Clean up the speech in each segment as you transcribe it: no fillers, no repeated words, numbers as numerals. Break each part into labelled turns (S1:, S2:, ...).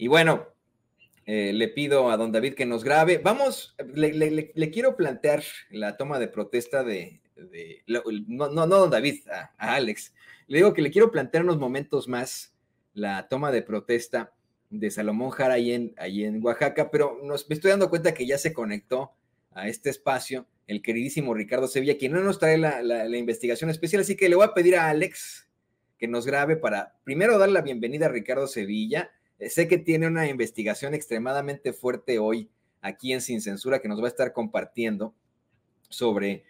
S1: Y bueno, le pido a don David que nos grabe. Vamos, le quiero plantear la toma de protesta no don David, a Alex. Le digo que le quiero plantear unos momentos más la toma de protesta de Salomón Jara ahí en Oaxaca, pero me estoy dando cuenta que ya se conectó a este espacio el queridísimo Ricardo Sevilla, quien no nos trae la investigación especial, así que le voy a pedir a Alex que nos grabe para primero dar la bienvenida a Ricardo Sevilla. Sé que tiene una investigación extremadamente fuerte hoy aquí en Sin Censura que nos va a estar compartiendo sobre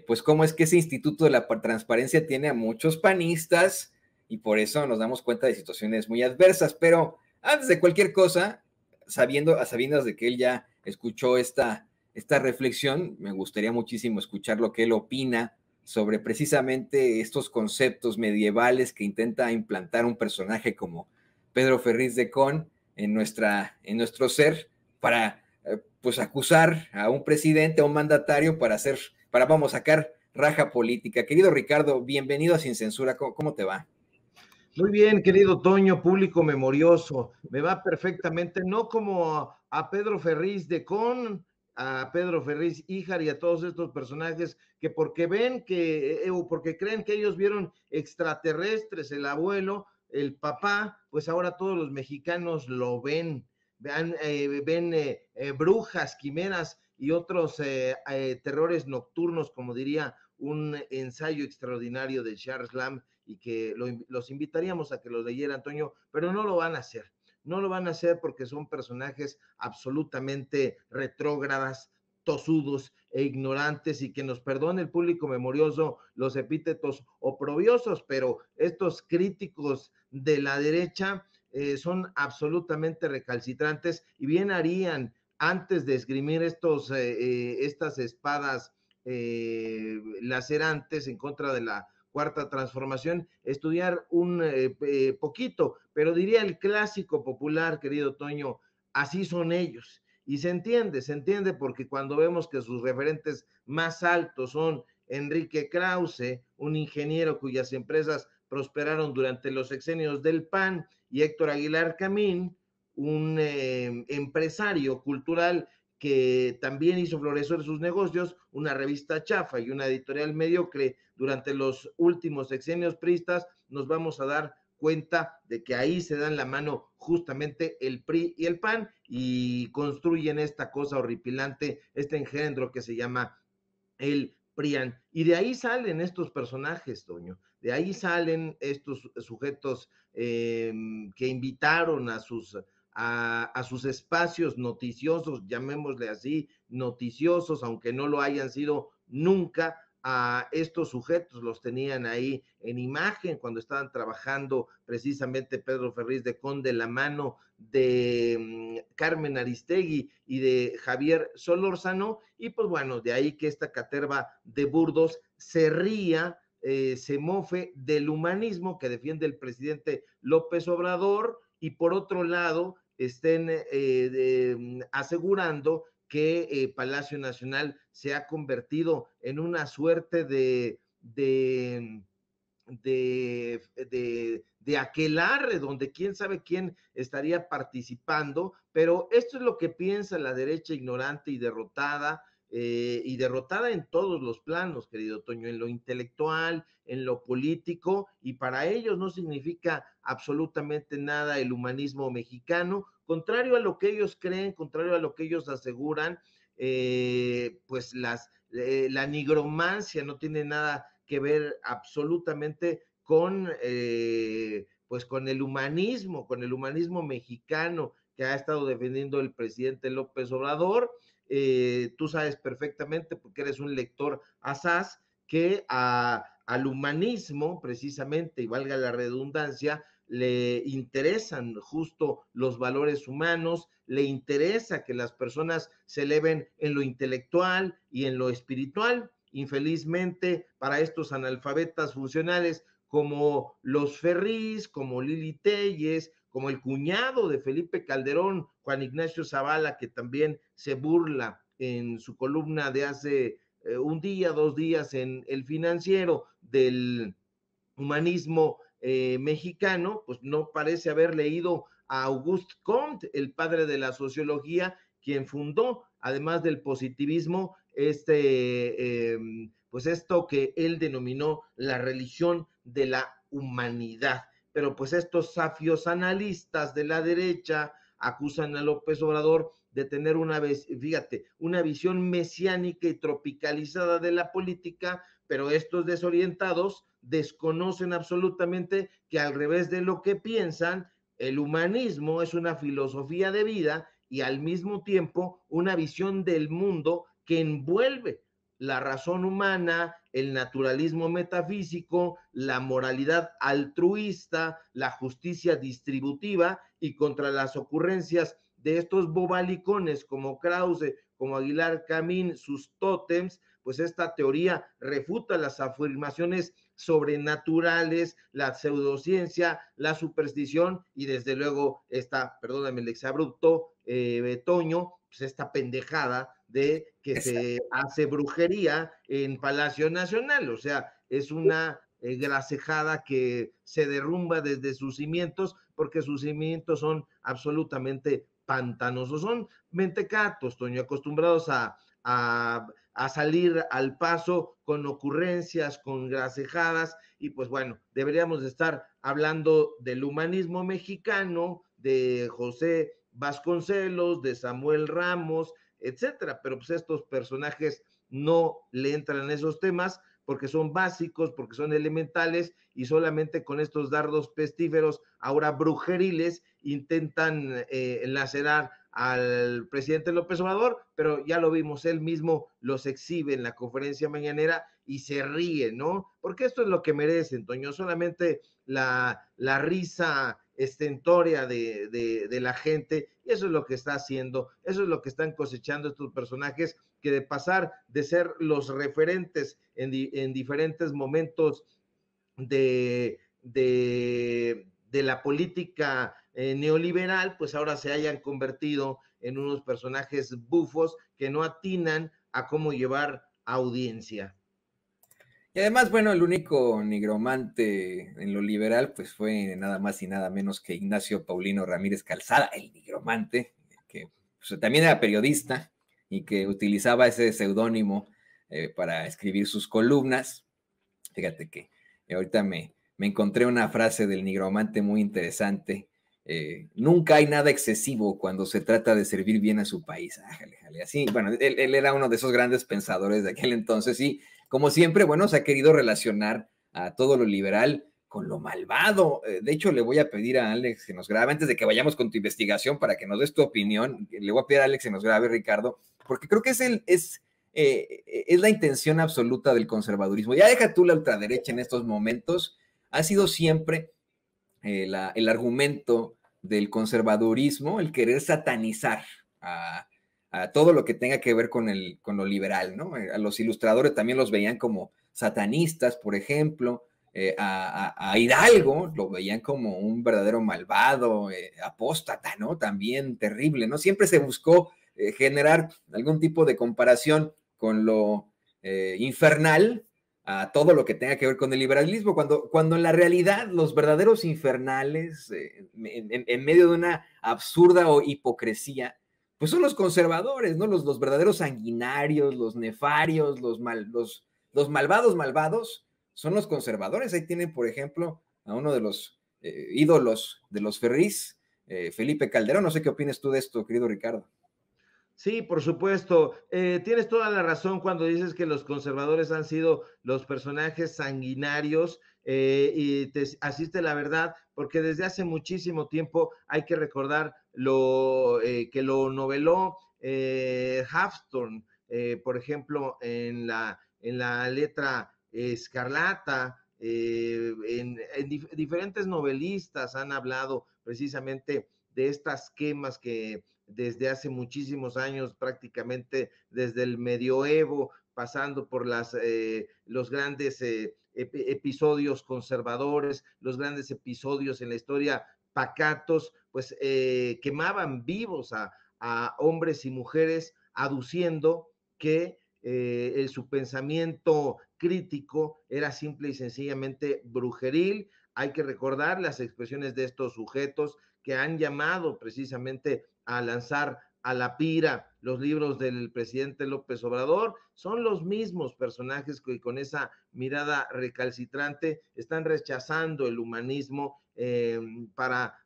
S1: pues cómo es que ese Instituto de la Transparencia tiene a muchos panistas y por eso nos damos cuenta de situaciones muy adversas. Pero antes de cualquier cosa, a sabiendas de que él ya escuchó esta reflexión, me gustaría muchísimo escuchar lo que él opina sobre precisamente estos conceptos medievales que intenta implantar un personaje como Pedro Ferriz de Con en nuestro ser para pues acusar a un presidente, a un mandatario vamos a sacar raja política. Querido Ricardo, bienvenido a Sin Censura. ¿Cómo te va?
S2: Muy bien, querido Toño, público memorioso. Me va perfectamente, no como a Pedro Ferriz de Con, a Pedro Ferriz Híjar y a todos estos personajes que porque ven que, o porque creen que ellos vieron extraterrestres, el abuelo, el papá, pues ahora todos los mexicanos lo ven, ven brujas, quimeras y otros terrores nocturnos, como diría un ensayo extraordinario de Charles Lamb, y que los invitaríamos a que los leyeran, Antonio, pero no lo van a hacer. No lo van a hacer porque son personajes absolutamente retrógradas, tosudos e ignorantes, y que nos perdone el público memorioso los epítetos oprobiosos, pero estos críticos de la derecha son absolutamente recalcitrantes, y bien harían antes de esgrimir estas espadas lacerantes en contra de la Cuarta Transformación, estudiar un poquito, pero diría el clásico popular, querido Toño, así son ellos. Y se entiende porque cuando vemos que sus referentes más altos son Enrique Krause, un ingeniero cuyas empresas prosperaron durante los sexenios del PAN, y Héctor Aguilar Camín, un empresario cultural que también hizo florecer sus negocios, una revista chafa y una editorial mediocre durante los últimos sexenios priistas, nos vamos a dar cuenta de que ahí se dan la mano justamente el PRI y el PAN y construyen esta cosa horripilante, este engendro que se llama el PRIAN. Y de ahí salen estos personajes, Toño, de ahí salen estos sujetos que invitaron a sus espacios noticiosos, llamémosle así, noticiosos, aunque no lo hayan sido nunca. A estos sujetos los tenían ahí en imagen cuando estaban trabajando precisamente Pedro Ferriz de Con de la mano de Carmen Aristegui y de Javier Solórzano, y pues bueno, de ahí que esta caterva de burdos se ría, se mofe del humanismo que defiende el presidente López Obrador, y por otro lado estén asegurando que Palacio Nacional se ha convertido en una suerte de aquelarre donde quién sabe quién estaría participando, pero esto es lo que piensa la derecha ignorante y derrotada en todos los planos, querido Toño, en lo intelectual, en lo político, y para ellos no significa absolutamente nada el humanismo mexicano, contrario a lo que ellos creen, contrario a lo que ellos aseguran. Pues la nigromancia no tiene nada que ver absolutamente pues con el humanismo mexicano que ha estado defendiendo el presidente López Obrador. Tú sabes perfectamente, porque eres un lector asaz, que al humanismo, precisamente, y valga la redundancia, le interesan justo los valores humanos, le interesa que las personas se eleven en lo intelectual y en lo espiritual. Infelizmente, para estos analfabetas funcionales como los Ferriz, como Lili Telles, como el cuñado de Felipe Calderón, Juan Ignacio Zavala, que también se burla en su columna de hace un día, 2 días en El Financiero del humanismo mexicano, pues no parece haber leído a Auguste Comte, el padre de la sociología, quien fundó, además del positivismo, pues esto que él denominó la religión de la humanidad. Pero pues estos safios analistas de la derecha acusan a López Obrador de tener una visión mesiánica y tropicalizada de la política, pero estos desorientados desconocen absolutamente que, al revés de lo que piensan, el humanismo es una filosofía de vida y al mismo tiempo una visión del mundo que envuelve la razón humana, el naturalismo metafísico, la moralidad altruista, la justicia distributiva, y contra las ocurrencias de estos bobalicones como Krause, como Aguilar Camín, sus tótems, pues esta teoría refuta las afirmaciones sobrenaturales, la pseudociencia, la superstición y desde luego perdóname el exabrupto, Toño, pues esta pendejada de que se hace brujería en Palacio Nacional. O sea, es una grasejada que se derrumba desde sus cimientos, porque sus cimientos son absolutamente pantanosos, son mentecatos, Toño, acostumbrados a salir al paso con ocurrencias, con grasejadas, y pues bueno, deberíamos de estar hablando del humanismo mexicano, de José Vasconcelos, de Samuel Ramos, etcétera, pero pues estos personajes no le entran en esos temas porque son básicos, porque son elementales, y solamente con estos dardos pestíferos, ahora brujeriles, intentan lacerar al presidente López Obrador, pero ya lo vimos, él mismo los exhibe en la conferencia mañanera y se ríe, ¿no? Porque esto es lo que merecen, Toño, solamente la risa estentórea de la gente, y eso es lo que está haciendo, eso es lo que están cosechando estos personajes, que de pasar de ser los referentes en diferentes momentos de la política neoliberal, pues ahora se hayan convertido en unos personajes bufos que no atinan a cómo llevar audiencia.
S1: Y además, bueno, el único nigromante en lo liberal, pues fue nada más y nada menos que Ignacio Paulino Ramírez Calzada, el nigromante, que pues, también era periodista y que utilizaba ese seudónimo para escribir sus columnas. Fíjate que ahorita me encontré una frase del nigromante muy interesante. Nunca hay nada excesivo cuando se trata de servir bien a su país. Jale, jale. Así, bueno, él era uno de esos grandes pensadores de aquel entonces y como siempre, bueno, se ha querido relacionar a todo lo liberal con lo malvado. De hecho, le voy a pedir a Alex que nos grabe, antes de que vayamos con tu investigación, para que nos des tu opinión. Le voy a pedir a Alex que nos grabe, Ricardo, porque creo que es la intención absoluta del conservadurismo. Ya deja tú la ultraderecha en estos momentos, ha sido siempre el argumento del conservadurismo, el querer satanizar a todo lo que tenga que ver con lo liberal, ¿no? A los ilustradores también los veían como satanistas, por ejemplo, a Hidalgo lo veían como un verdadero malvado, apóstata, ¿no? También terrible, ¿no? Siempre se buscó generar algún tipo de comparación con lo infernal, a todo lo que tenga que ver con el liberalismo, cuando en la realidad los verdaderos infernales, en medio de una absurda hipocresía, pues son los conservadores, ¿no? Los verdaderos sanguinarios, los nefarios, los malvados, son los conservadores. Ahí tienen, por ejemplo, a uno de los ídolos de los Ferris, Felipe Calderón. No sé qué opinas tú de esto, querido Ricardo.
S2: Sí, por supuesto. Tienes toda la razón cuando dices que los conservadores han sido los personajes sanguinarios, y te asiste la verdad, porque desde hace muchísimo tiempo hay que recordar que lo noveló Halfton, por ejemplo, en la letra Escarlata. Diferentes novelistas han hablado precisamente de estas quemas que desde hace muchísimos años, prácticamente desde el medioevo, pasando por los grandes episodios conservadores, los grandes episodios en la historia pacatos, pues quemaban vivos a hombres y mujeres, aduciendo que su pensamiento crítico era simple y sencillamente brujeril. Hay que recordar las expresiones de estos sujetos que han llamado precisamente a lanzar a la pira los libros del presidente López Obrador, son los mismos personajes que con esa mirada recalcitrante están rechazando el humanismo para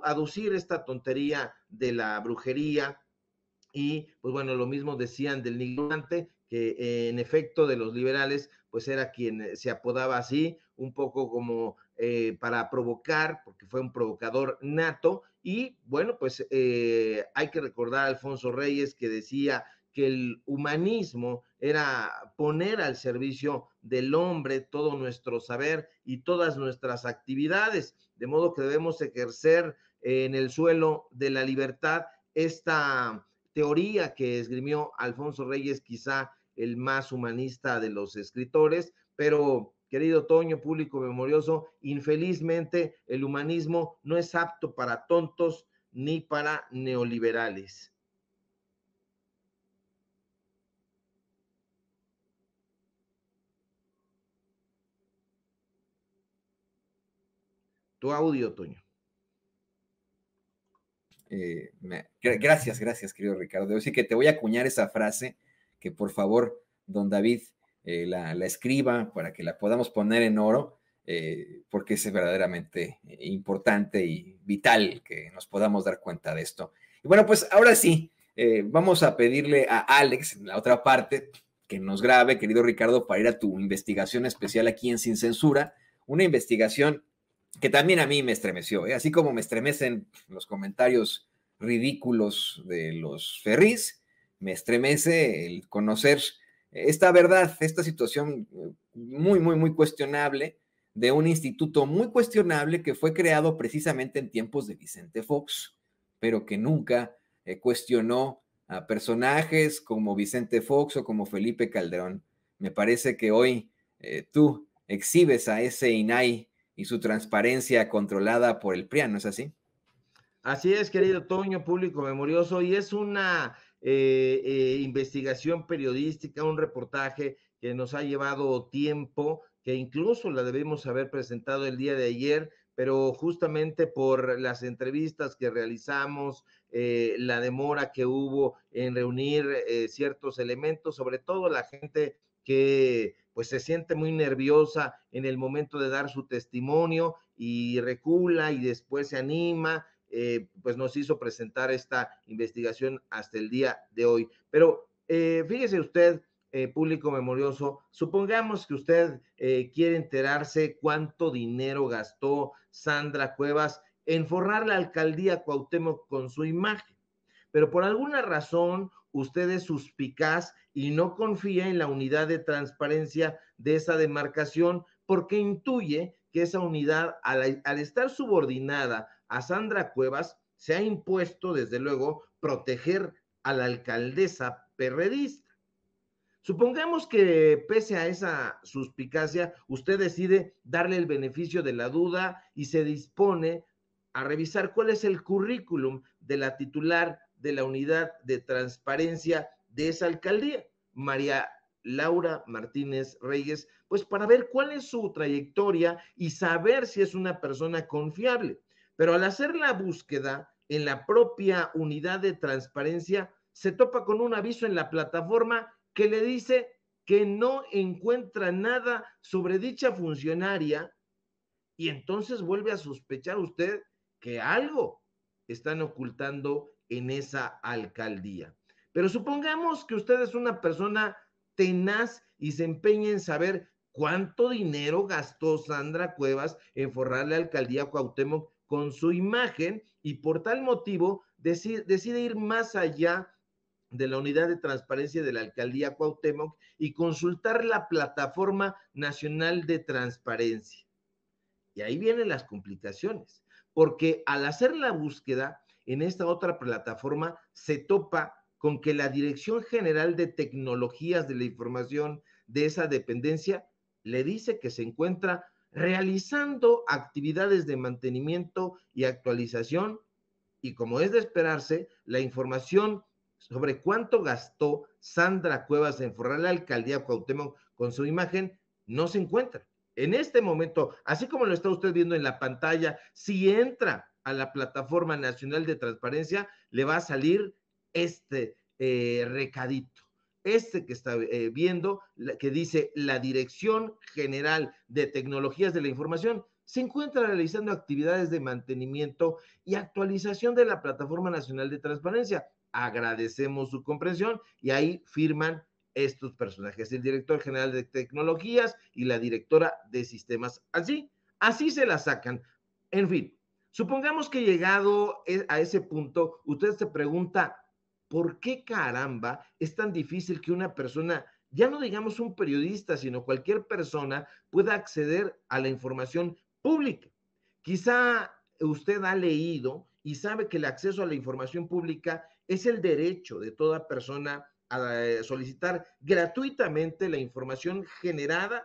S2: aducir esta tontería de la brujería. Y pues bueno, lo mismo decían del nigromante, que en efecto de los liberales, pues era quien se apodaba así, un poco como para provocar, porque fue un provocador nato. Y bueno, pues hay que recordar a Alfonso Reyes, que decía que el humanismo era poner al servicio del hombre todo nuestro saber y todas nuestras actividades, de modo que debemos ejercer en el suelo de la libertad esta teoría que esgrimió Alfonso Reyes, quizá el más humanista de los escritores, pero querido Toño, público memorioso, infelizmente el humanismo no es apto para tontos ni para neoliberales. Tu audio, Toño.
S1: Gracias, querido Ricardo. Yo sí que te voy a acuñar esa frase, que por favor, don David, la escriba para que la podamos poner en oro, porque es verdaderamente importante y vital que nos podamos dar cuenta de esto. Y bueno, pues ahora sí, vamos a pedirle a Alex, en la otra parte, que nos grabe, querido Ricardo, para ir a tu investigación especial aquí en Sin Censura, una investigación que también a mí me estremeció, ¿eh? Así como me estremecen los comentarios ridículos de los Ferris, me estremece el conocer esta verdad, esta situación muy cuestionable de un instituto muy cuestionable que fue creado precisamente en tiempos de Vicente Fox, pero que nunca cuestionó a personajes como Vicente Fox o como Felipe Calderón. Me parece que hoy tú exhibes a ese INAI y su transparencia controlada por el PRIAN, ¿no es así?
S2: Así es, querido Toño, público memorioso, y es una investigación periodística, un reportaje que nos ha llevado tiempo, que incluso la debemos haber presentado el día de ayer, pero justamente por las entrevistas que realizamos, la demora que hubo en reunir ciertos elementos, sobre todo la gente que pues se siente muy nerviosa en el momento de dar su testimonio y recula y después se anima, pues nos hizo presentar esta investigación hasta el día de hoy. Pero fíjese usted, público memorioso, supongamos que usted quiere enterarse cuánto dinero gastó Sandra Cuevas en forrar la alcaldía Cuauhtémoc con su imagen, pero por alguna razón usted es suspicaz y no confía en la unidad de transparencia de esa demarcación porque intuye que esa unidad, al estar subordinada a Sandra Cuevas, se ha impuesto, desde luego, proteger a la alcaldesa perredista. Supongamos que pese a esa suspicacia, usted decide darle el beneficio de la duda y se dispone a revisar cuál es el currículum de la titular de la unidad de transparencia de esa alcaldía, María Laura Martínez Reyes, pues para ver cuál es su trayectoria y saber si es una persona confiable. Pero al hacer la búsqueda en la propia unidad de transparencia, se topa con un aviso en la plataforma que le dice que no encuentra nada sobre dicha funcionaria y entonces vuelve a sospechar usted que algo están ocultando en esa alcaldía. Pero supongamos que usted es una persona tenaz y se empeña en saber cuánto dinero gastó Sandra Cuevas en forrar la alcaldía Cuauhtémoc con su imagen y por tal motivo decide ir más allá de la unidad de transparencia de la alcaldía Cuauhtémoc y consultar la plataforma nacional de transparencia. Y ahí vienen las complicaciones, porque al hacer la búsqueda en esta otra plataforma se topa con que la Dirección General de Tecnologías de la Información de esa dependencia le dice que se encuentra realizando actividades de mantenimiento y actualización y como es de esperarse, la información sobre cuánto gastó Sandra Cuevas en forrar la alcaldía Cuauhtémoc con su imagen no se encuentra. En este momento, así como lo está usted viendo en la pantalla, si entra a la Plataforma Nacional de Transparencia, le va a salir este recadito. Este que está viendo, que dice: la Dirección General de Tecnologías de la Información se encuentra realizando actividades de mantenimiento y actualización de la Plataforma Nacional de Transparencia. Agradecemos su comprensión, y ahí firman estos personajes: el director general de tecnologías y la directora de sistemas. Así se la sacan. En fin, supongamos que llegado a ese punto, usted se pregunta: ¿por qué caramba es tan difícil que una persona, ya no digamos un periodista, sino cualquier persona, pueda acceder a la información pública? Quizá usted ha leído y sabe que el acceso a la información pública es el derecho de toda persona a solicitar gratuitamente la información generada,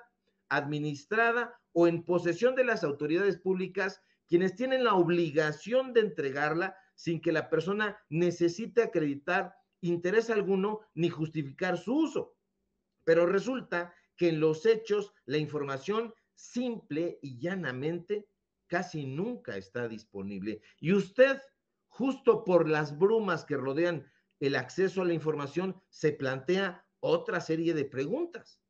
S2: administrada o en posesión de las autoridades públicas, quienes tienen la obligación de entregarla sin que la persona necesite acreditar interés alguno ni justificar su uso. Pero resulta que en los hechos la información simple y llanamente casi nunca está disponible. Y usted, justo por las brumas que rodean el acceso a la información, se plantea otra serie de preguntas.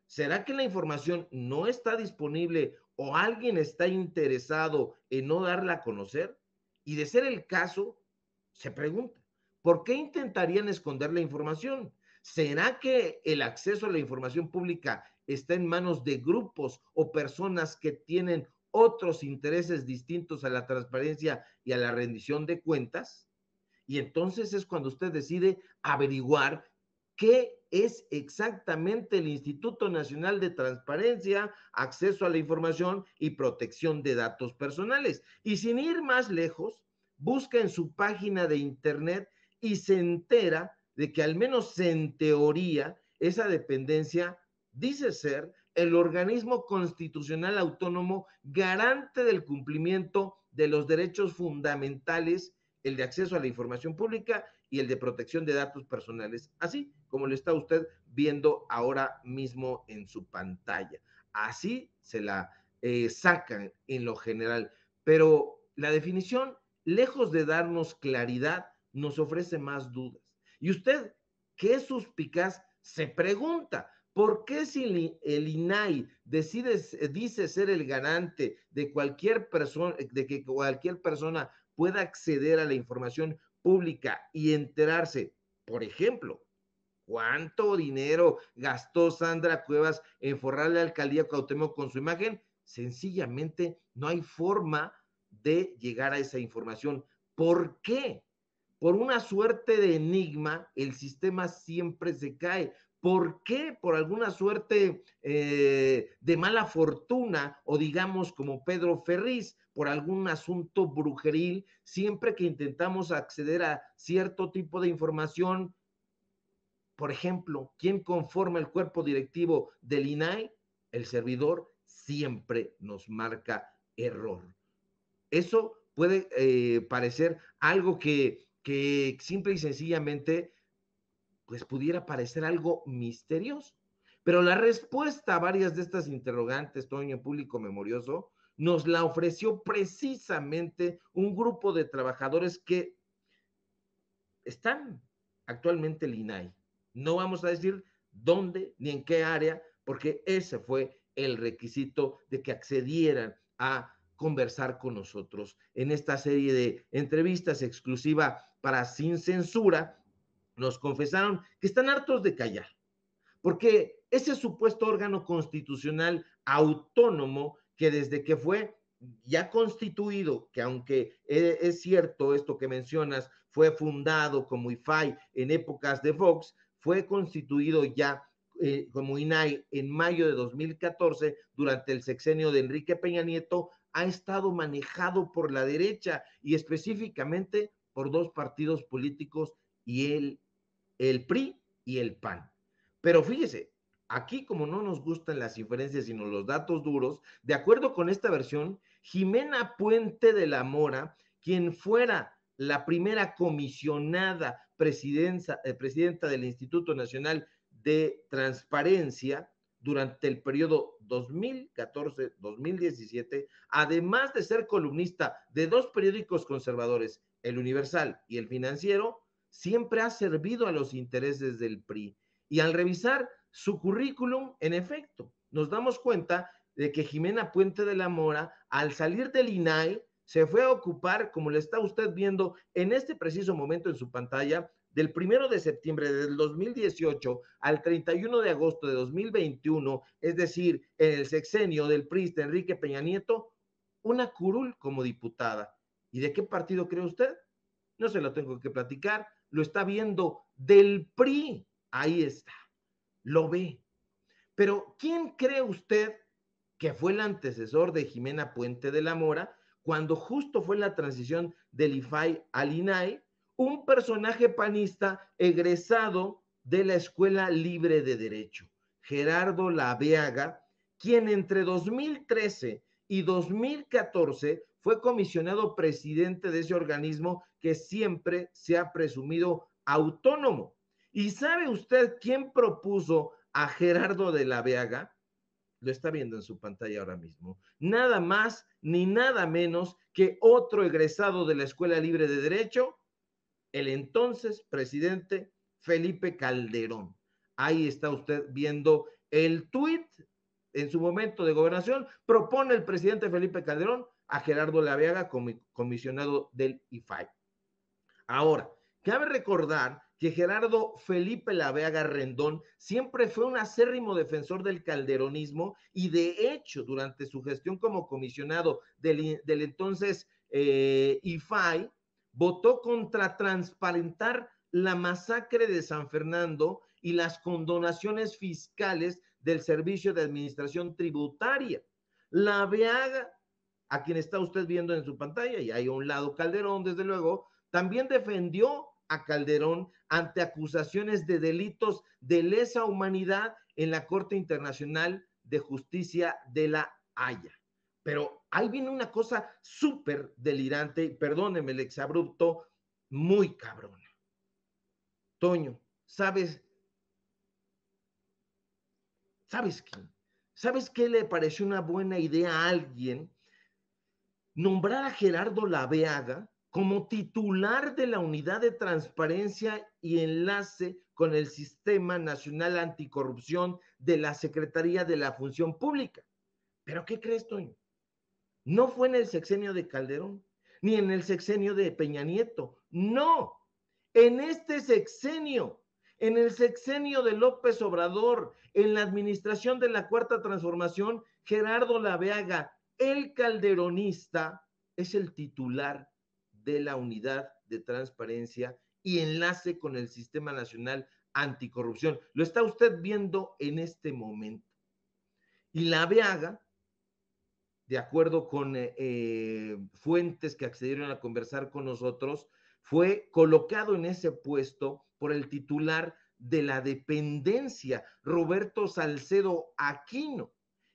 S2: ¿Será que la información no está disponible o alguien está interesado en no darla a conocer? Y de ser el caso, se pregunta: ¿por qué intentarían esconder la información? ¿Será que el acceso a la información pública está en manos de grupos o personas que tienen otros intereses distintos a la transparencia y a la rendición de cuentas? Y entonces es cuando usted decide averiguar qué es exactamente el Instituto Nacional de Transparencia, Acceso a la Información y Protección de Datos Personales. Y sin ir más lejos, busca en su página de internet y se entera de que, al menos en teoría, esa dependencia dice ser el organismo constitucional autónomo garante del cumplimiento de los derechos fundamentales, el de acceso a la información pública y el de protección de datos personales, así como lo está usted viendo ahora mismo en su pantalla. Así se la sacan en lo general, pero la definición, lejos de darnos claridad, nos ofrece más dudas. Y usted, que es suspicaz, se pregunta: ¿por qué, si el INAI dice ser el garante de cualquier persona, de que cualquier persona pueda acceder a la información pública y enterarse, por ejemplo, cuánto dinero gastó Sandra Cuevas en forrar la alcaldía Cuauhtémoc con su imagen? Sencillamente no hay forma de llegar a esa información. ¿Por qué? Por una suerte de enigma, el sistema siempre se cae. ¿Por qué? Por alguna suerte de mala fortuna, o digamos como Pedro Ferriz, por algún asunto brujeril, siempre que intentamos acceder a cierto tipo de información, por ejemplo, ¿quién conforma el cuerpo directivo del INAI? El servidor siempre nos marca error. Eso puede parecer algo que simple y sencillamente pues pudiera parecer algo misterioso. Pero la respuesta a varias de estas interrogantes, Toño, público memorioso, nos la ofreció precisamente un grupo de trabajadores que están actualmente en el INAI. No vamos a decir dónde ni en qué área, porque ese fue el requisito de que accedieran a conversar con nosotros en esta serie de entrevistas exclusiva para Sin Censura. Nos confesaron que están hartos de callar, porque ese supuesto órgano constitucional autónomo, que desde que fue ya constituido, que aunque es cierto esto que mencionas, fue fundado como IFAI en épocas de Fox, fue constituido ya como INAI en mayo de 2014, durante el sexenio de Enrique Peña Nieto, ha estado manejado por la derecha y específicamente por dos partidos políticos, y el PRI y el PAN. Pero fíjese, aquí, como no nos gustan las inferencias sino los datos duros, de acuerdo con esta versión, Jimena Puente de la Mora, quien fuera la primera presidenta del Instituto Nacional de Transparencia, durante el periodo 2014-2017, además de ser columnista de dos periódicos conservadores, El Universal y El Financiero, siempre ha servido a los intereses del PRI. Y al revisar su currículum, en efecto, nos damos cuenta de que Jimena Puente de la Mora, al salir del INAI, se fue a ocupar, como le está usted viendo en este preciso momento en su pantalla, del 1 de septiembre del 2018 al 31 de agosto de 2021, es decir, en el sexenio del PRI de Enrique Peña Nieto, una curul como diputada. ¿Y de qué partido cree usted? No se lo tengo que platicar, lo está viendo del PRI. Ahí está, lo ve. Pero ¿quién cree usted que fue el antecesor de Jimena Puente de la Mora cuando justo fue la transición del IFAI al INAI? Un personaje panista egresado de la Escuela Libre de Derecho, Gerardo Laveaga, quien entre 2013 y 2014 fue comisionado presidente de ese organismo que siempre se ha presumido autónomo. ¿Y sabe usted quién propuso a Gerardo de la Vega? Lo está viendo en su pantalla ahora mismo. Nada más ni nada menos que otro egresado de la Escuela Libre de Derecho, el entonces presidente Felipe Calderón. Ahí está usted viendo el tuit en su momento de gobernación. Propone el presidente Felipe Calderón a Gerardo Laveaga como comisionado del IFAI. Ahora, cabe recordar que Gerardo Felipe Laveaga Rendón siempre fue un acérrimo defensor del calderonismo y de hecho durante su gestión como comisionado del entonces IFAI, votó contra transparentar la masacre de San Fernando y las condonaciones fiscales del Servicio de Administración Tributaria. Laveaga, a quien está usted viendo en su pantalla, y hay a un lado Calderón, desde luego, también defendió a Calderón ante acusaciones de delitos de lesa humanidad en la Corte Internacional de Justicia de la Haya. Pero ahí viene una cosa súper delirante, perdóneme el exabrupto, muy cabrona. Toño, ¿sabes qué? ¿Sabes qué le pareció una buena idea a alguien? Nombrar a Gerardo Laveaga como titular de la Unidad de Transparencia y Enlace con el Sistema Nacional Anticorrupción de la Secretaría de la Función Pública. ¿Pero qué crees, Toño? No fue en el sexenio de Calderón, ni en el sexenio de Peña Nieto, no, en este sexenio, en el sexenio de López Obrador, en la administración de la Cuarta Transformación, Gerardo Laveaga, el calderonista, es el titular de la Unidad de Transparencia y Enlace con el Sistema Nacional Anticorrupción. Lo está usted viendo en este momento. Y Laveaga, de acuerdo con fuentes que accedieron a conversar con nosotros, fue colocado en ese puesto por el titular de la dependencia, Roberto Salcedo Aquino.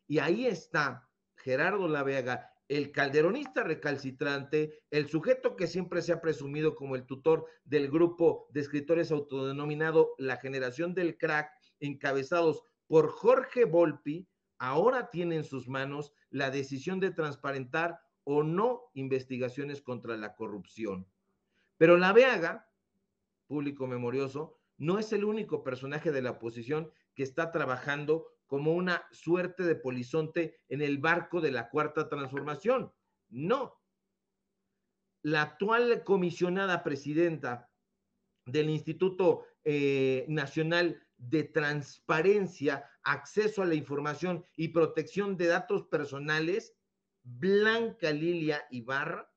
S2: Y ahí está Gerardo Laveaga, el calderonista recalcitrante, el sujeto que siempre se ha presumido como el tutor del grupo de escritores autodenominado La Generación del Crack, encabezados por Jorge Volpi, ahora tiene en sus manos la decisión de transparentar o no investigaciones contra la corrupción. Pero Laveaga, público memorioso, no es el único personaje de la oposición que está trabajando como una suerte de polizonte en el barco de la Cuarta Transformación. No. La actual comisionada presidenta del Instituto Nacional de Transparencia, Acceso a la Información y Protección de Datos Personales, Blanca Lilia Ibarra,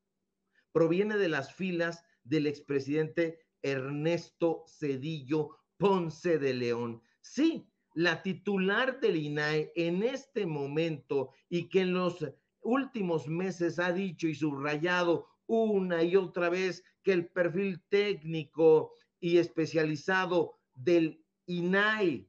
S2: proviene de las filas del expresidente Ernesto Zedillo Ponce de León. Sí, la titular del INAI en este momento y que en los últimos meses ha dicho y subrayado una y otra vez que el perfil técnico y especializado del INAI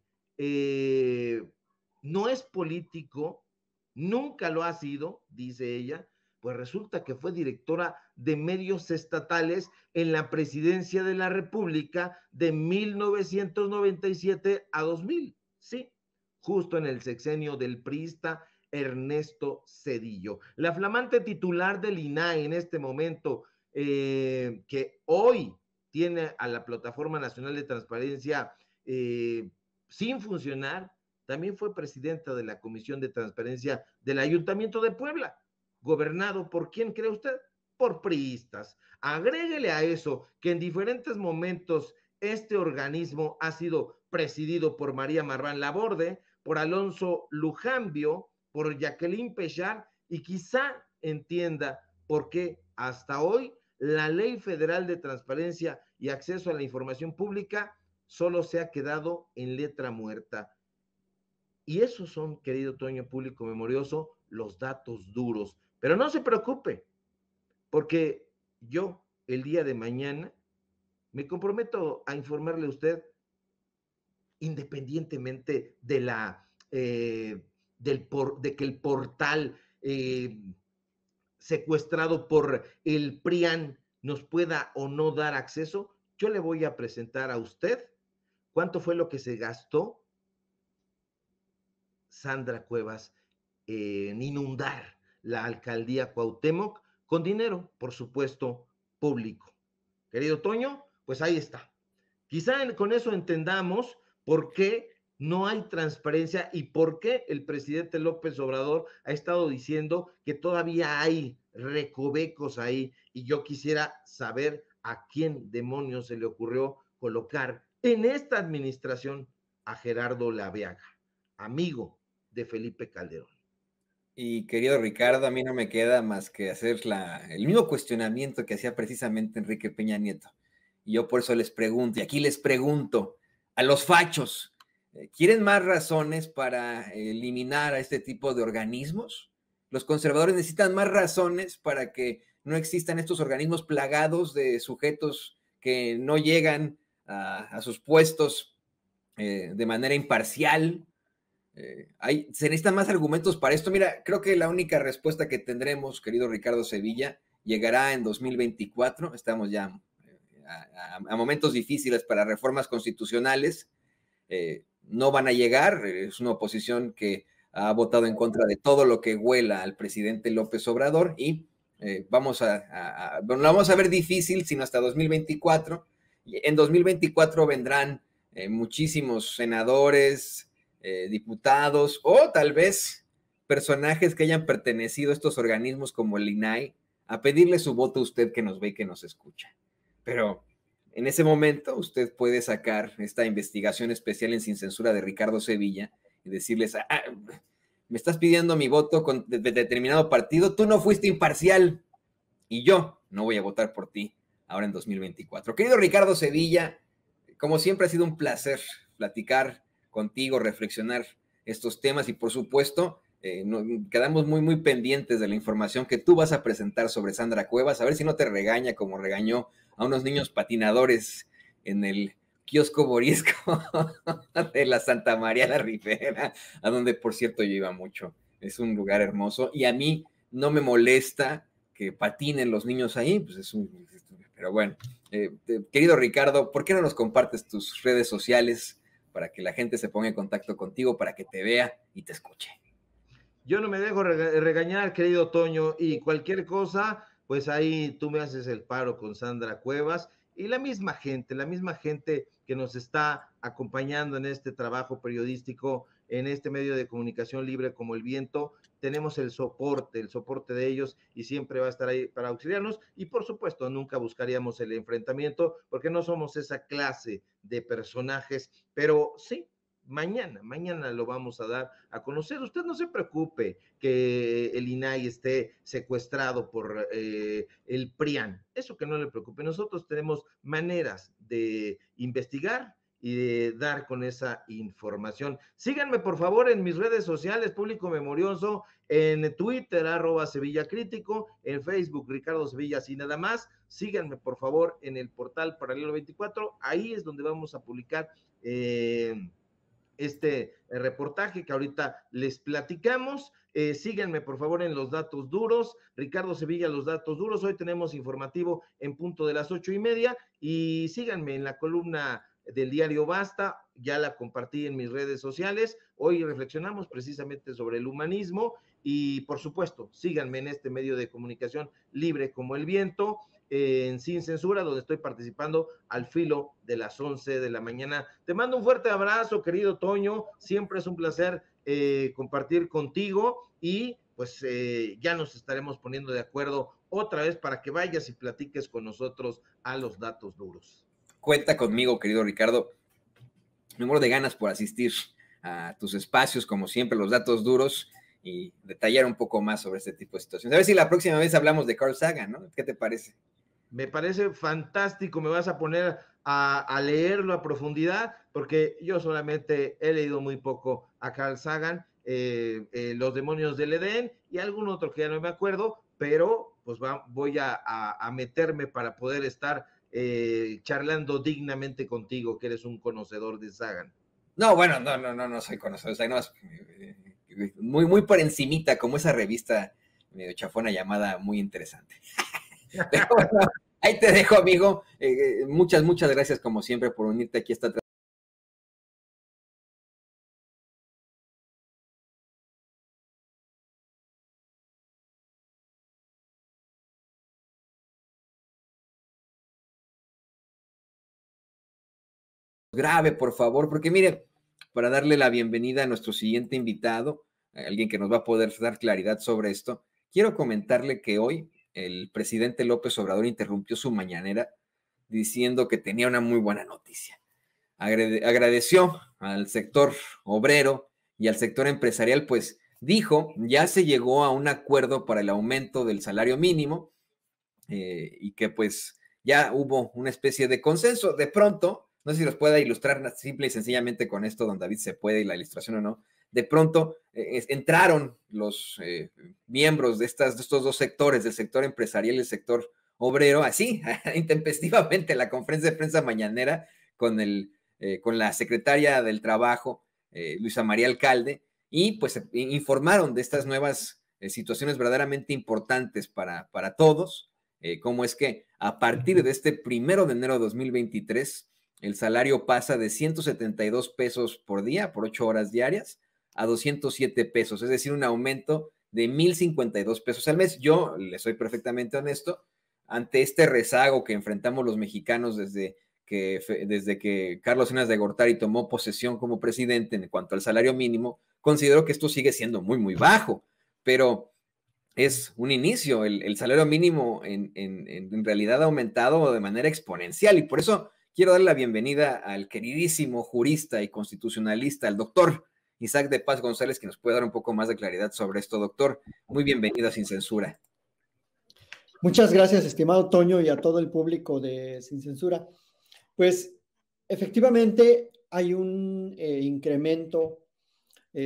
S2: no es político, nunca lo ha sido, dice ella, pues resulta que fue directora de medios estatales en la presidencia de la República de 1997 a 2000, ¿sí? justo en el sexenio del priista Ernesto Zedillo. La flamante titular del INAI en este momento, que hoy tiene a la Plataforma Nacional de Transparencia sin funcionar, también fue presidenta de la Comisión de Transparencia del Ayuntamiento de Puebla, gobernado por ¿quién cree usted? Por priistas. Agréguele a eso que en diferentes momentos este organismo ha sido presidido por María Marván Laborde, por Alonso Lujambio, por Jacqueline Pechar, y quizá entienda por qué hasta hoy la Ley Federal de Transparencia y Acceso a la Información Pública solo se ha quedado en letra muerta. Y esos son, querido Toño Público Memorioso, los datos duros. Pero no se preocupe, porque yo el día de mañana me comprometo a informarle a usted, independientemente de de que el portal secuestrado por el PRIAN nos pueda o no dar acceso. Yo le voy a presentar a usted cuánto fue lo que se gastó Sandra Cuevas en inundar la alcaldía Cuauhtémoc con dinero, por supuesto, público. Querido Toño, pues ahí está. Quizá con eso entendamos por qué no hay transparencia y por qué el presidente López Obrador ha estado diciendo que todavía hay recovecos ahí, y yo quisiera saber a quién demonios se le ocurrió colocar en esta administración a Gerardo Laveaga, amigo de Felipe Calderón.
S1: Y querido Ricardo, a mí no me queda más que hacer el mismo cuestionamiento que hacía precisamente Enrique Peña Nieto. Y yo por eso les pregunto, y aquí les pregunto a los fachos, ¿quieren más razones para eliminar a este tipo de organismos? Los conservadores necesitan más razones para que no existan estos organismos plagados de sujetos que no llegan a sus puestos de manera imparcial. Se necesitan más argumentos para esto. Mira, creo que la única respuesta que tendremos, querido Ricardo Sevilla, llegará en 2024. Estamos ya a momentos difíciles para reformas constitucionales. No van a llegar. Es una oposición que ha votado en contra de todo lo que huela al presidente López Obrador, y vamos lo vamos a ver difícil, sino hasta 2024. En 2024 vendrán muchísimos senadores, diputados, o tal vez personajes que hayan pertenecido a estos organismos como el INAI, a pedirle su voto a usted que nos ve y que nos escucha. Pero en ese momento usted puede sacar esta investigación especial en Sin Censura de Ricardo Sevilla y decirles, me estás pidiendo mi voto de determinado partido, tú no fuiste imparcial y yo no voy a votar por ti ahora en 2024. Querido Ricardo Sevilla, como siempre ha sido un placer platicar contigo, reflexionar estos temas, y por supuesto quedamos muy pendientes de la información que tú vas a presentar sobre Sandra Cuevas, a ver si no te regaña como regañó a unos niños patinadores en el kiosco Borisco de la Santa María la Ribera, a donde por cierto yo iba mucho. Es un lugar hermoso y a mí no me molesta que patinen los niños ahí, pues pero bueno, querido Ricardo, ¿por qué no nos compartes tus redes sociales para que la gente se ponga en contacto contigo, para que te vea y te escuche?
S2: Yo no me dejo regañar, querido Toño, y cualquier cosa, pues ahí tú me haces el paro con Sandra Cuevas y la misma gente que nos está acompañando en este trabajo periodístico, en este medio de comunicación libre como el viento. Tenemos el soporte de ellos, y siempre va a estar ahí para auxiliarnos, y por supuesto nunca buscaríamos el enfrentamiento porque no somos esa clase de personajes, pero sí, mañana lo vamos a dar a conocer. Usted no se preocupe que el INAI esté secuestrado por el PRIAN, eso que no le preocupe. Nosotros tenemos maneras de investigar y de dar con esa información. Síganme por favor en mis redes sociales, Público Memorioso, en Twitter, @SevillaCrítico, en Facebook, Ricardo Sevilla, así nada más. Síganme por favor en el portal Paralelo 24, ahí es donde vamos a publicar este reportaje que ahorita les platicamos. Síganme por favor en los datos duros, Ricardo Sevilla, los datos duros. Hoy tenemos informativo en punto de las 8:30, y síganme en la columna del diario Basta, ya la compartí en mis redes sociales. Hoy reflexionamos precisamente sobre el humanismo y, por supuesto, síganme en este medio de comunicación libre como el viento, en Sin Censura, donde estoy participando al filo de las 11 de la mañana. Te mando un fuerte abrazo, querido Toño. Siempre es un placer compartir contigo y pues ya nos estaremos poniendo de acuerdo otra vez para que vayas y platiques con nosotros a los datos duros.
S1: Cuenta conmigo, querido Ricardo. Me muero de ganas por asistir a tus espacios, como siempre, los datos duros, y detallar un poco más sobre este tipo de situaciones. A ver si la próxima vez hablamos de Carl Sagan, ¿no? ¿Qué te parece?
S2: Me parece fantástico, me vas a poner a leerlo a profundidad, porque yo solamente he leído muy poco a Carl Sagan, Los demonios del Edén y algún otro que ya no me acuerdo, pero pues voy a meterme para poder estar charlando dignamente contigo, que eres un conocedor de Sagan.
S1: No, bueno, no soy conocedor, o sea, no, muy por encimita, como esa revista medio chafona llamada Muy Interesante. Pero bueno, ahí te dejo, amigo. Muchas gracias, como siempre, por unirte aquí a esta grave, por favor, porque mire, para darle la bienvenida a nuestro siguiente invitado, alguien que nos va a poder dar claridad sobre esto, quiero comentarle que hoy el presidente López Obrador interrumpió su mañanera diciendo que tenía una muy buena noticia. Agradeció al sector obrero y al sector empresarial, pues dijo, ya se llegó a un acuerdo para el aumento del salario mínimo y que pues ya hubo una especie de consenso. De pronto, no sé si los pueda ilustrar simple y sencillamente con esto, don David, se puede, y la ilustración o no, de pronto entraron los miembros de estos dos sectores, del sector empresarial y el sector obrero, así, intempestivamente, la conferencia de prensa mañanera con la secretaria del Trabajo, Luisa María Alcalde, y pues informaron de estas nuevas situaciones verdaderamente importantes para todos, cómo es que a partir de este 1 de enero de 2023, el salario pasa de 172 pesos por día, por 8 horas diarias, a 207 pesos, es decir, un aumento de 1,052 pesos al mes. Yo le soy perfectamente honesto, ante este rezago que enfrentamos los mexicanos desde que Carlos Salinas de Gortari tomó posesión como presidente en cuanto al salario mínimo, considero que esto sigue siendo muy bajo, pero es un inicio. El salario mínimo en realidad ha aumentado de manera exponencial, y por eso quiero dar la bienvenida al queridísimo jurista y constitucionalista, el doctor Isaac de Paz González, que nos puede dar un poco más de claridad sobre esto. Doctor, muy bienvenido a Sin Censura.
S3: Muchas gracias, estimado Toño, y a todo el público de Sin Censura. Pues efectivamente hay un incremento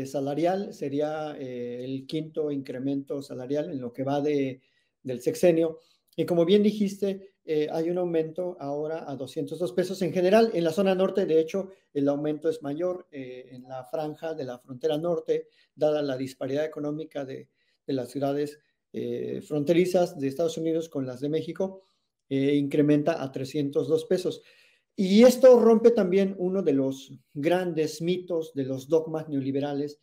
S3: salarial, sería el quinto incremento salarial en lo que va del sexenio. Y como bien dijiste, hay un aumento ahora a 202 pesos. En general, en la zona norte, de hecho, el aumento es mayor en la franja de la frontera norte, dada la disparidad económica de las ciudades fronterizas de Estados Unidos con las de México, incrementa a 302 pesos. Y esto rompe también uno de los grandes mitos de los dogmas neoliberales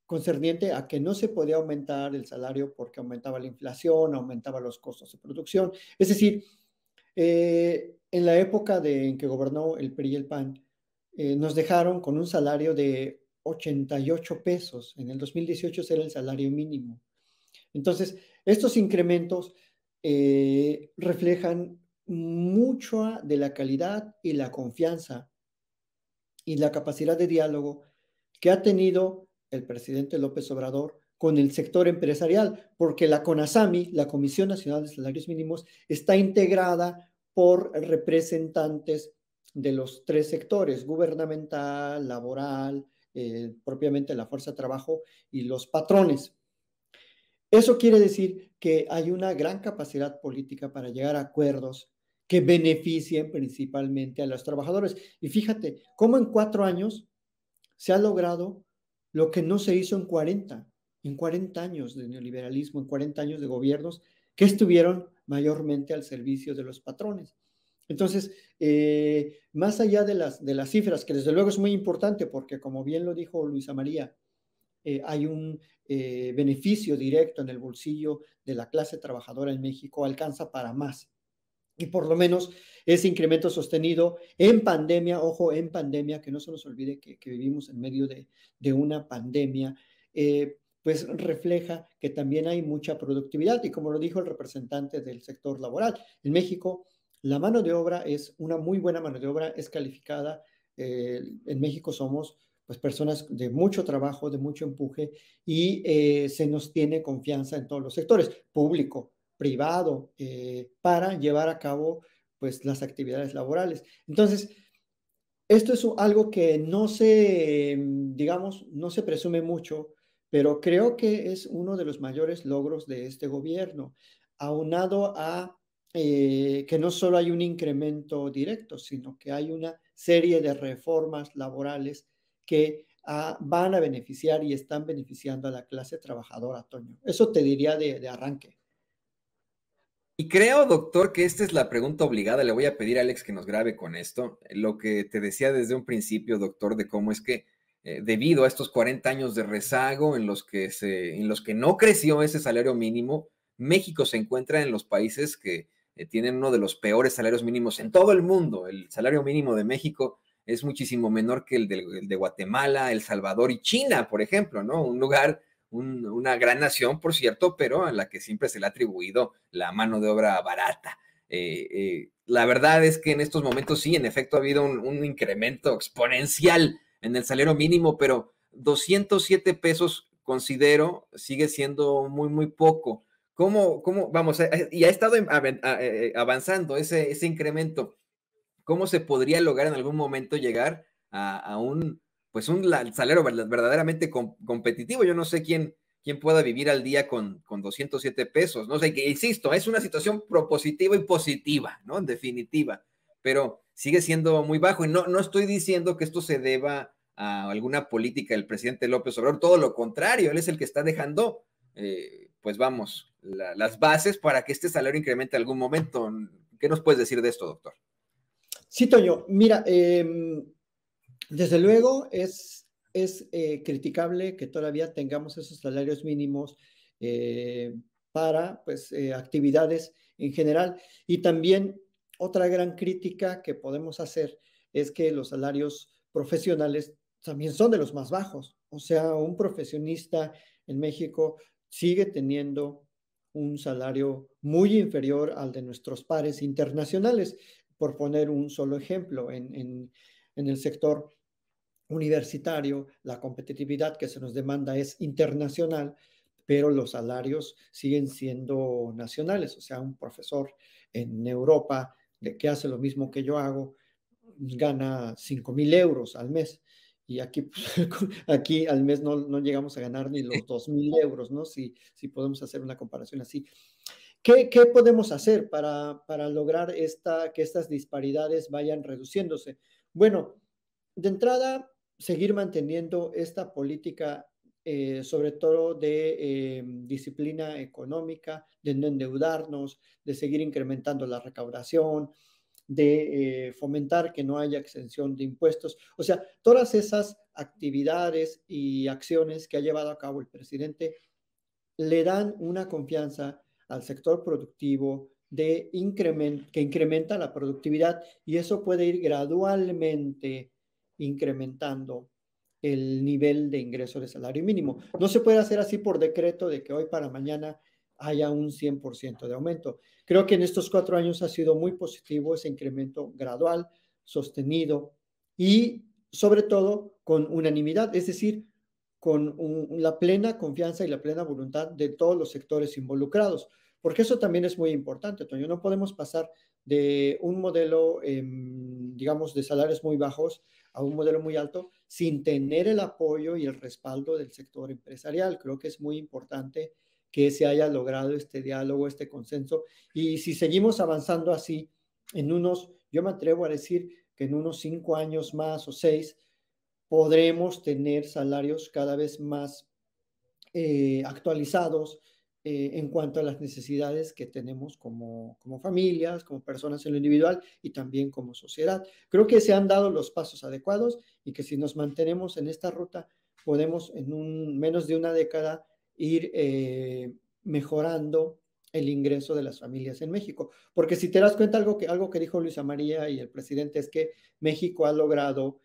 S3: concerniente a que no se podía aumentar el salario porque aumentaba la inflación, aumentaba los costos de producción. Es decir, en la época en que gobernó el PRI y el PAN, nos dejaron con un salario de 88 pesos. En el 2018 era el salario mínimo. Entonces, estos incrementos reflejan mucho de la calidad y la confianza y la capacidad de diálogo que ha tenido el presidente López Obrador con el sector empresarial, porque la CONASAMI, la Comisión Nacional de Salarios Mínimos, está integrada por representantes de los tres sectores, gubernamental, laboral, propiamente la fuerza de trabajo y los patrones. Eso quiere decir que hay una gran capacidad política para llegar a acuerdos que beneficien principalmente a los trabajadores. Y fíjate, cómo en 4 años se ha logrado lo que no se hizo en 40 años de neoliberalismo, en 40 años de gobiernos que estuvieron mayormente al servicio de los patrones. Entonces, más allá de las cifras, que desde luego es muy importante porque, como bien lo dijo Luisa María, hay un beneficio directo en el bolsillo de la clase trabajadora en México, alcanza para más. Y por lo menos ese incremento sostenido en pandemia, ojo, en pandemia, que no se nos olvide que vivimos en medio de una pandemia, pues refleja que también hay mucha productividad. Y como lo dijo el representante del sector laboral, en México la mano de obra es una muy buena mano de obra, es calificada. En México somos pues personas de mucho trabajo, de mucho empuje y se nos tiene confianza en todos los sectores, público, privado, para llevar a cabo pues las actividades laborales. Entonces, esto es algo que no se, digamos, no se presume mucho, pero creo que es uno de los mayores logros de este gobierno, aunado a que no solo hay un incremento directo, sino que hay una serie de reformas laborales que van a beneficiar y están beneficiando a la clase trabajadora, Toño. Eso te diría de arranque.
S1: Y creo, doctor, que esta es la pregunta obligada. Le voy a pedir a Alex que nos grabe con esto. Lo que te decía desde un principio, doctor, de cómo es que debido a estos 40 años de rezago en los que no creció ese salario mínimo, México se encuentra en los países que tienen uno de los peores salarios mínimos en todo el mundo. El salario mínimo de México es muchísimo menor que el de Guatemala, El Salvador y China, por ejemplo, ¿no? Un lugar una gran nación, por cierto, pero a la que siempre se le ha atribuido la mano de obra barata. La verdad es que en estos momentos sí, en efecto, ha habido un incremento exponencial en el salario mínimo, pero 207 pesos, considero, sigue siendo muy, muy poco. ¿Cómo vamos, y ha estado avanzando ese incremento? ¿Cómo se podría lograr en algún momento llegar a un salario verdaderamente competitivo? Yo no sé quién pueda vivir al día con 207 pesos, ¿no? O sea, que insisto, es una situación propositiva y positiva, ¿no? En definitiva, pero sigue siendo muy bajo y no estoy diciendo que esto se deba a alguna política del presidente López Obrador, todo lo contrario, él es el que está dejando, pues vamos, las bases para que este salario incremente en algún momento. ¿Qué nos puedes decir de esto, doctor?
S3: Sí, Toño, mira, desde luego es criticable que todavía tengamos esos salarios mínimos para pues, actividades en general. Y también otra gran crítica que podemos hacer es que los salarios profesionales también son de los más bajos. O sea, un profesionista en México sigue teniendo un salario muy inferior al de nuestros pares internacionales. Por poner un solo ejemplo, en el sector universitario, la competitividad que se nos demanda es internacional, pero los salarios siguen siendo nacionales. O sea, un profesor en Europa que hace lo mismo que yo hago, gana 5,000 euros al mes. Y aquí, aquí al mes no llegamos a ganar ni los 2,000 euros, ¿no? Si podemos hacer una comparación así. ¿Qué podemos hacer para lograr que estas disparidades vayan reduciéndose? Bueno, de entrada, seguir manteniendo esta política, sobre todo de disciplina económica, de no endeudarnos, de seguir incrementando la recaudación, de fomentar que no haya exención de impuestos. O sea, todas esas actividades y acciones que ha llevado a cabo el presidente le dan una confianza al sector productivo que incrementa la productividad y eso puede ir gradualmente incrementando el nivel de ingreso de salario mínimo. No se puede hacer así por decreto de que hoy para mañana haya un 100% de aumento. Creo que en estos 4 años ha sido muy positivo ese incremento gradual, sostenido y sobre todo con unanimidad, es decir, con la plena confianza y la plena voluntad de todos los sectores involucrados, porque eso también es muy importante, Toño. No podemos pasar de un modelo, digamos, de salarios muy bajos a un modelo muy alto sin tener el apoyo y el respaldo del sector empresarial. Creo que es muy importante que se haya logrado este diálogo, este consenso, y si seguimos avanzando así, yo me atrevo a decir que en unos 5 años más o 6, podremos tener salarios cada vez más actualizados, en cuanto a las necesidades que tenemos como familias, como personas en lo individual y también como sociedad. Creo que se han dado los pasos adecuados y que si nos mantenemos en esta ruta, podemos en menos de una década ir mejorando el ingreso de las familias en México. Porque si te das cuenta, algo que dijo Luisa María y el presidente es que México ha logrado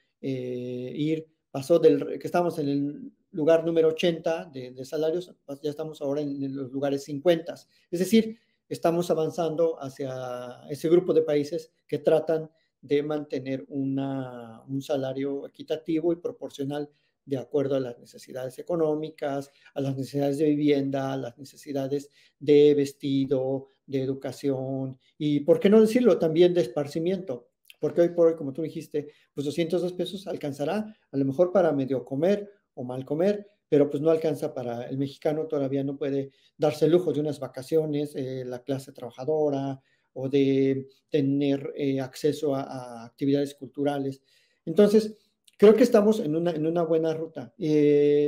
S3: pasó que estábamos en el lugar número 80 de salarios, ya estamos ahora en los lugares 50. Es decir, estamos avanzando hacia ese grupo de países que tratan de mantener un salario equitativo y proporcional de acuerdo a las necesidades económicas, a las necesidades de vivienda, a las necesidades de vestido, de educación y, ¿por qué no decirlo?, también de esparcimiento. Porque hoy por hoy, como tú dijiste, pues 202 pesos alcanzará a lo mejor para medio comer o mal comer, pero pues no alcanza para el mexicano, todavía no puede darse el lujo de unas vacaciones, la clase trabajadora o de tener acceso a actividades culturales. Entonces, creo que estamos en una buena ruta,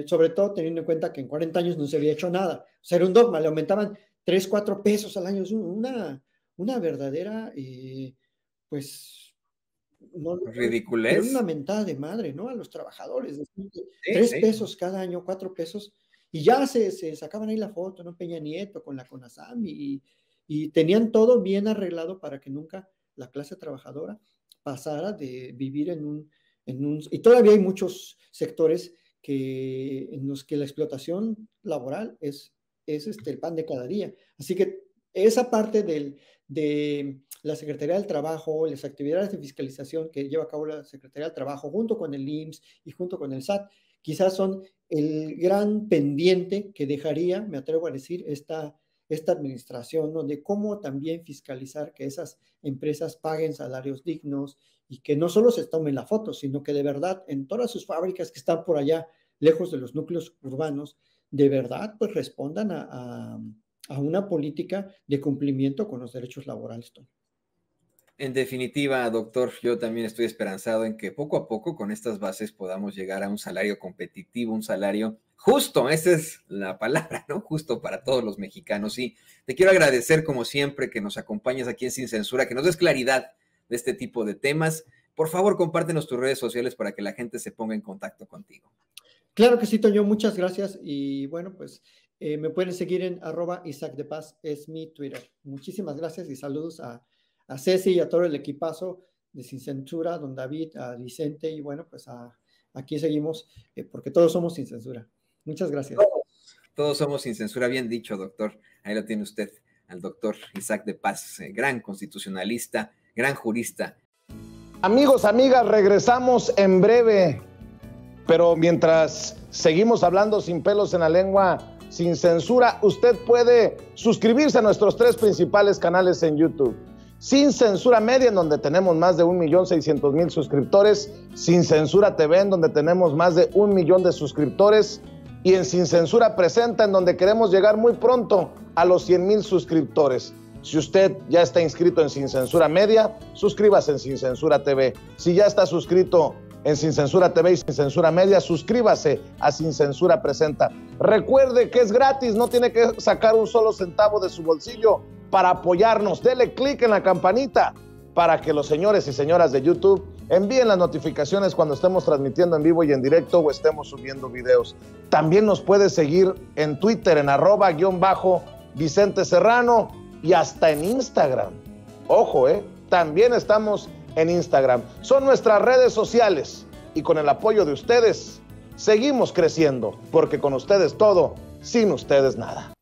S3: sobre todo teniendo en cuenta que en 40 años no se había hecho nada. O sea, era un dogma, le aumentaban 3, 4 pesos al año, es una verdadera, pues... No,
S1: ridiculez.
S3: Era una mentada de madre, ¿no? A los trabajadores. 3 pesos cada año, 4 pesos. Y ya se sacaban ahí la foto, ¿no? Peña Nieto con la CONASAM y tenían todo bien arreglado para que nunca la clase trabajadora pasara de vivir y todavía hay muchos sectores en los que la explotación laboral es el pan de cada día. Así que esa parte de la Secretaría del Trabajo, las actividades de fiscalización que lleva a cabo la Secretaría del Trabajo junto con el IMSS y junto con el SAT, quizás son el gran pendiente que dejaría, me atrevo a decir, esta administración, ¿no? De cómo también fiscalizar que esas empresas paguen salarios dignos y que no solo se tomen la foto, sino que de verdad en todas sus fábricas que están por allá, lejos de los núcleos urbanos, de verdad pues respondan a una política de cumplimiento con los derechos laborales, Tony.
S1: En definitiva, doctor, yo también estoy esperanzado en que poco a poco con estas bases podamos llegar a un salario competitivo, un salario justo, esa es la palabra, ¿no? Justo para todos los mexicanos. Y te quiero agradecer como siempre que nos acompañes aquí en Sin Censura, que nos des claridad de este tipo de temas. Por favor, compártenos tus redes sociales para que la gente se ponga en contacto contigo.
S3: Claro que sí, Toño, muchas gracias. Y bueno, pues me pueden seguir en @IsaacDePaz, es mi Twitter. Muchísimas gracias y saludos a Ceci y a todo el equipazo de Sin Censura, don David, a Vicente, y bueno, pues aquí seguimos, porque todos somos Sin Censura. Muchas gracias.
S1: Todos somos Sin Censura, bien dicho, doctor. Ahí lo tiene usted, al doctor Isaac de Paz, gran constitucionalista, gran jurista.
S4: Amigos, amigas, regresamos en breve, pero mientras seguimos hablando sin pelos en la lengua, sin censura, usted puede suscribirse a nuestros 3 principales canales en YouTube. Sin Censura Media, en donde tenemos más de 1,600,000 suscriptores, Sin Censura TV, en donde tenemos más de 1 millón de suscriptores, y en Sin Censura Presenta, en donde queremos llegar muy pronto a los 100,000 suscriptores. Si usted ya está inscrito en Sin Censura Media, suscríbase en Sin Censura TV. Si ya está suscrito en Sin Censura TV y Sin Censura Media, suscríbase a Sin Censura Presenta. Recuerde que es gratis, no tiene que sacar un solo centavo de su bolsillo para apoyarnos. Dele clic en la campanita para que los señores y señoras de YouTube envíen las notificaciones cuando estemos transmitiendo en vivo y en directo o estemos subiendo videos. También nos puede seguir en Twitter en @Vicente Serrano y hasta en Instagram. Ojo, también estamos en Instagram. Son nuestras redes sociales y con el apoyo de ustedes seguimos creciendo, porque con ustedes todo, sin ustedes nada.